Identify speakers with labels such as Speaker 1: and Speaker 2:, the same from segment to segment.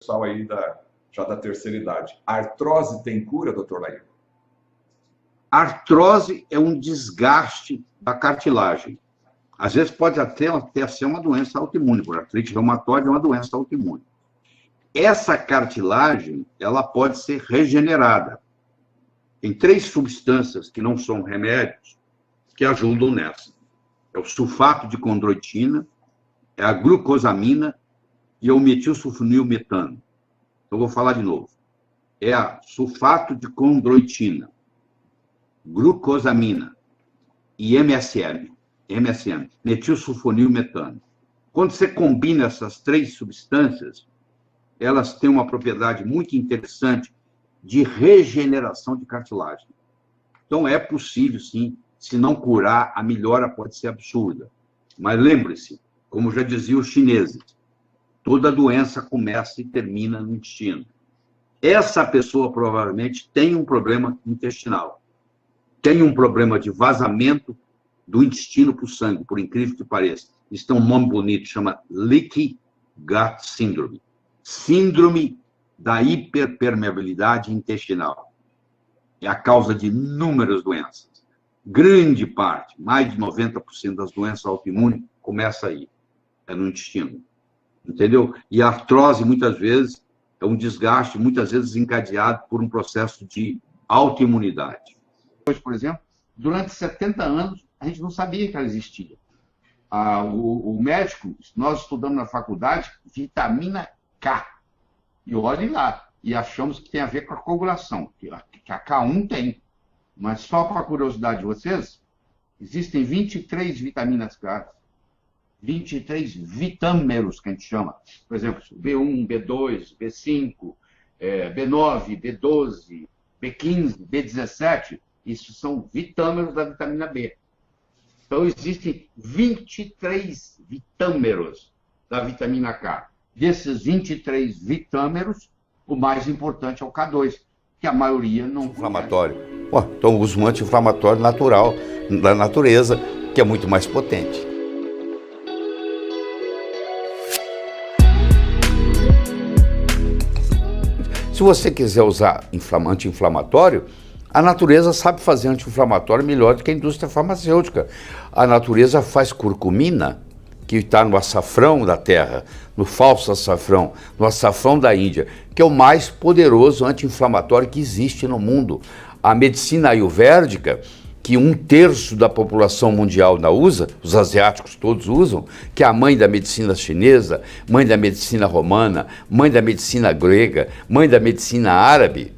Speaker 1: pessoal aí já da terceira idade. A artrose tem cura, doutor Laíro?
Speaker 2: Artrose é um desgaste da cartilagem. Às vezes pode até ser uma doença autoimune, por artrite reumatoide é uma doença autoimune. Essa cartilagem, ela pode ser regenerada. Tem 3 substâncias que não são remédios que ajudam nessa. É o sulfato de condroitina, é a glucosamina e é o metilsulfonilmetano. Eu vou falar de novo. É a sulfato de condroitina, glucosamina e MSM, metilsulfonilmetano. Quando você combina essas 3 substâncias, elas têm uma propriedade muito interessante de regeneração de cartilagem. Então, é possível, sim, se não curar, a melhora pode ser absurda. Mas lembre-se, como já diziam os chineses, toda doença começa e termina no intestino. Essa pessoa provavelmente tem um problema intestinal. Tem um problema de vazamento do intestino para o sangue, por incrível que pareça. Isso tem um nome bonito, chama Leaky Gut Syndrome. Síndrome da hiperpermeabilidade intestinal. É a causa de inúmeras doenças. Grande parte, mais de 90% das doenças autoimunes, começa aí. É no intestino. Entendeu? E a artrose, muitas vezes, é um desgaste, muitas vezes encadeado por um processo de autoimunidade. Hoje, por exemplo, durante 70 anos, a gente não sabia que ela existia. O médico, nós estudamos na faculdade, vitamina K. E olhem lá, e achamos que tem a ver com a coagulação, que a K1 tem. Mas só para a curiosidade de vocês, existem 23 vitaminas K, 23 vitâmeros, que a gente chama. Por exemplo, B1, B2, B5, B9, B12, B15, B17, isso são vitâmeros da vitamina B. Então, existem 23 vitâmeros da vitamina K. Desses 23 vitâmeros, o mais importante é o K2, que a maioria não...
Speaker 3: Inflamatório. Então, usa um anti-inflamatório natural, da natureza, que é muito mais potente. Se você quiser usar anti-inflamatório, a natureza sabe fazer anti-inflamatório melhor do que a indústria farmacêutica. A natureza faz curcumina, que está no açafrão da terra, no falso açafrão, no açafrão da Índia, que é o mais poderoso anti-inflamatório que existe no mundo. A medicina ayurvédica, que 1/3 da população mundial não usa, os asiáticos todos usam, que é a mãe da medicina chinesa, mãe da medicina romana, mãe da medicina grega, mãe da medicina árabe,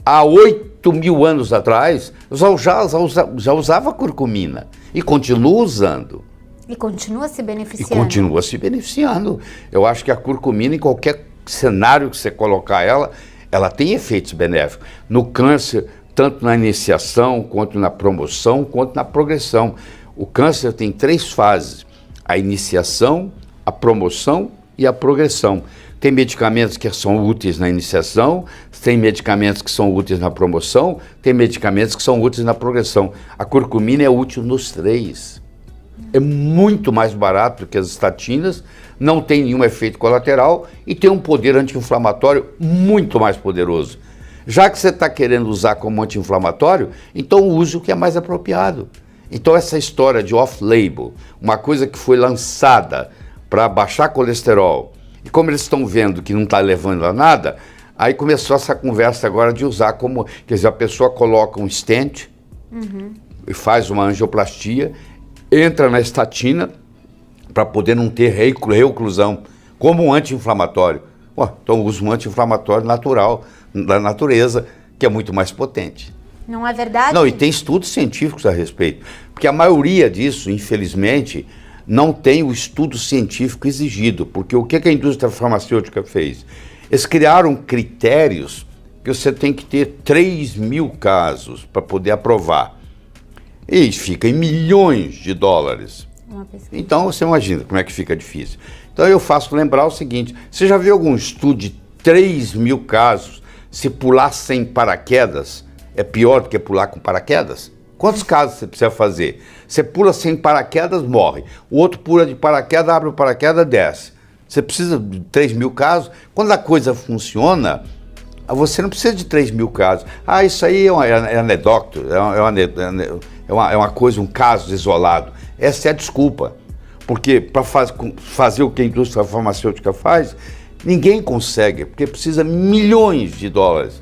Speaker 3: há 8.000 anos atrás, já usava curcumina e continua usando.
Speaker 4: E continua se beneficiando.
Speaker 3: E continua se beneficiando. Eu acho que a curcumina, em qualquer cenário que você colocar ela tem efeitos benéficos. No câncer, tanto na iniciação, quanto na promoção, quanto na progressão. O câncer tem 3 fases: a iniciação, a promoção e a progressão. Tem medicamentos que são úteis na iniciação, tem medicamentos que são úteis na promoção, tem medicamentos que são úteis na progressão. A curcumina é útil nos 3. É muito mais barato do que as estatinas, não tem nenhum efeito colateral e tem um poder anti-inflamatório muito mais poderoso. Já que você está querendo usar como anti-inflamatório, então use o que é mais apropriado. Então essa história de off-label, uma coisa que foi lançada para baixar colesterol, e como eles estão vendo que não está levando a nada, aí começou essa conversa agora de usar como, quer dizer, a pessoa coloca um stent e faz uma angioplastia, entra na estatina para poder não ter reoclusão, como um anti-inflamatório. Então usa um anti-inflamatório natural, da natureza, que é muito mais potente.
Speaker 4: Não é verdade?
Speaker 3: Não, e tem estudos científicos a respeito, porque a maioria disso, infelizmente, não tem o estudo científico exigido, porque o que a indústria farmacêutica fez? Eles criaram critérios que você tem que ter 3.000 casos para poder aprovar. E fica em milhões de dólares. Então, você imagina como é que fica difícil. Então, eu faço lembrar o seguinte: você já viu algum estudo de 3.000 casos, se pular sem paraquedas, é pior do que pular com paraquedas? Quantos casos você precisa fazer? Você pula sem paraquedas, morre. O outro pula de paraquedas, abre o paraquedas, desce. Você precisa de 3 mil casos. Quando a coisa funciona, você não precisa de 3 mil casos. Ah, isso aí é anedótico, é uma coisa, um caso isolado. Essa é a desculpa. Porque para fazer o que a indústria farmacêutica faz, ninguém consegue, porque precisa milhões de dólares.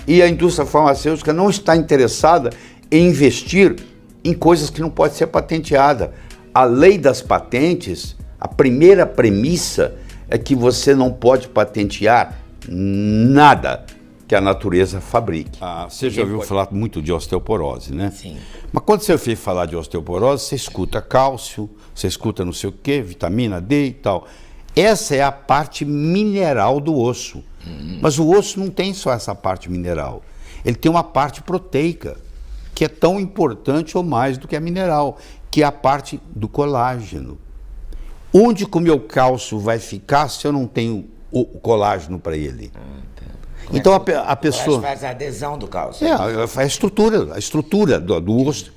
Speaker 3: E a indústria farmacêutica não está interessada em investir em coisas que não podem ser patenteadas. A lei das patentes, a primeira premissa é que você não pode patentear nada que a natureza fabrique. Você já ouviu falar muito de osteoporose, né?
Speaker 5: Sim.
Speaker 3: Mas quando você ouve falar de osteoporose, você escuta cálcio, você escuta não sei o quê, vitamina D e tal. Essa é a parte mineral do osso. Mas o osso não tem só essa parte mineral. Ele tem uma parte proteica, que é tão importante ou mais do que a mineral, que é a parte do colágeno. Onde que o meu cálcio vai ficar se eu não tenho o colágeno para ele? Então a pessoa
Speaker 5: faz a adesão do cálcio.
Speaker 3: a estrutura do osso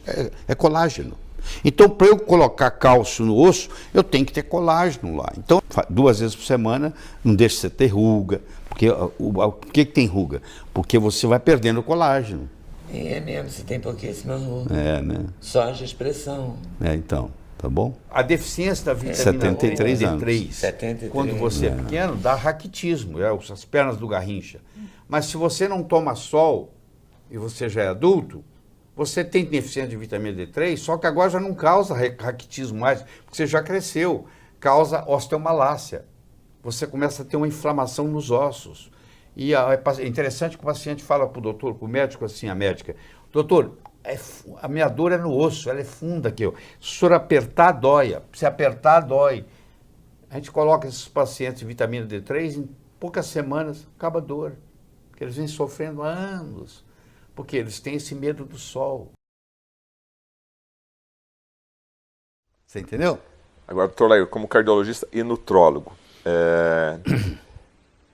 Speaker 3: é colágeno. Então, para eu colocar cálcio no osso, eu tenho que ter colágeno lá. Então, 2 vezes por semana, não deixe você ter ruga. Porque o que tem ruga? Porque você vai perdendo o colágeno.
Speaker 5: É mesmo, você tem pouquíssima ruga.
Speaker 3: Né?
Speaker 5: Só de expressão.
Speaker 3: Então, tá bom? A deficiência da vitamina 73 anos.
Speaker 5: 73.
Speaker 3: Quando você é pequeno, dá raquitismo, as pernas do Garrincha. Mas se você não toma sol e você já é adulto, você tem deficiência de vitamina D3, só que agora já não causa raquitismo mais, porque você já cresceu, causa osteomalácia. Você começa a ter uma inflamação nos ossos. E é interessante que o paciente fala para o doutor, para o médico, assim, a médica, doutor, a minha dor é no osso, ela é funda aqui. Se o senhor apertar, dói. Se apertar, dói. A gente coloca esses pacientes de vitamina D3, em poucas semanas, acaba a dor. Porque eles vêm sofrendo há anos. Porque eles têm esse medo do sol. Você entendeu?
Speaker 1: Agora, doutor Lair, como cardiologista e nutrólogo,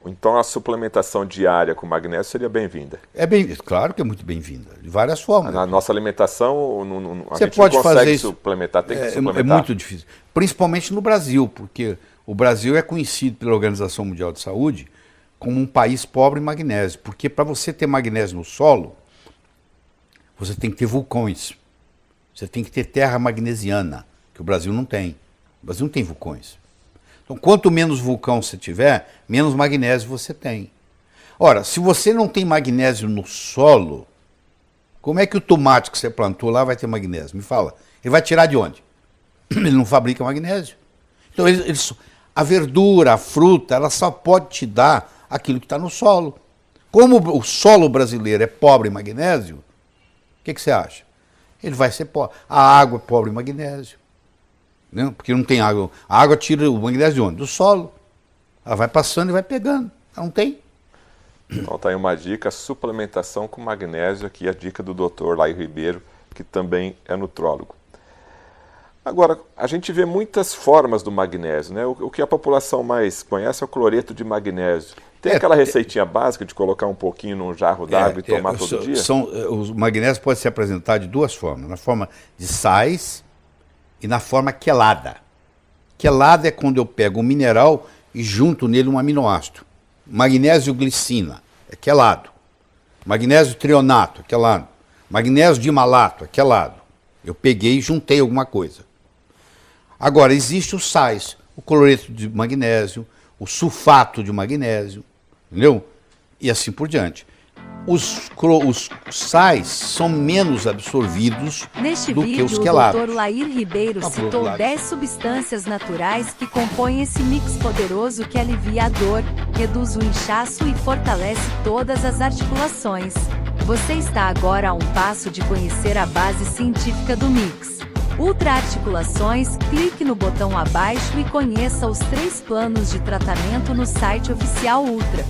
Speaker 1: então a suplementação diária com magnésio seria bem-vinda?
Speaker 3: Claro que é muito bem-vinda, de várias formas.
Speaker 1: Na nossa alimentação, a gente
Speaker 3: pode
Speaker 1: não consegue
Speaker 3: fazer isso.
Speaker 1: suplementar, tem que suplementar.
Speaker 3: É muito difícil, principalmente no Brasil, porque o Brasil é conhecido pela Organização Mundial de Saúde como um país pobre em magnésio, porque para você ter magnésio no solo, você tem que ter vulcões, você tem que ter terra magnesiana, que o Brasil não tem. O Brasil não tem vulcões. Então, quanto menos vulcão você tiver, menos magnésio você tem. Ora, se você não tem magnésio no solo, como é que o tomate que você plantou lá vai ter magnésio? Me fala. Ele vai tirar de onde? Ele não fabrica magnésio. Então, a verdura, a fruta, ela só pode te dar aquilo que está no solo. Como o solo brasileiro é pobre em magnésio, o que você acha? Ele vai ser pobre. A água é pobre em magnésio. Né? Porque não tem água. A água tira o magnésio de onde? Do solo. Ela vai passando e vai pegando. Ela não tem.
Speaker 1: Então tá aí uma dica, suplementação com magnésio, aqui a dica do Dr. Lair Ribeiro, que também é nutrólogo. Agora, a gente vê muitas formas do magnésio, né? O que a população mais conhece é o cloreto de magnésio. Tem aquela receitinha básica de colocar um pouquinho num jarro d'água e tomar todo dia?
Speaker 3: Os magnésios podem ser apresentados de 2 formas, na forma de sais e na forma quelada. Quelada é quando eu pego um mineral e junto nele um aminoácido. Magnésio glicina, é quelado. Magnésio trionato, é quelado. Magnésio dimalato, é quelado. Eu peguei e juntei alguma coisa. Agora, existe os sais, o cloreto de magnésio, o sulfato de magnésio, entendeu? E assim por diante. Os sais são menos absorvidos
Speaker 6: Neste
Speaker 3: do que
Speaker 6: vídeo,
Speaker 3: os quelados.
Speaker 6: o Dr. Lair Ribeiro citou 10 substâncias naturais que compõem esse mix poderoso que alivia a dor, reduz o inchaço e fortalece todas as articulações. Você está agora a um passo de conhecer a base científica do mix. Ultra Articulações, clique no botão abaixo e conheça os 3 planos de tratamento no site oficial Ultra.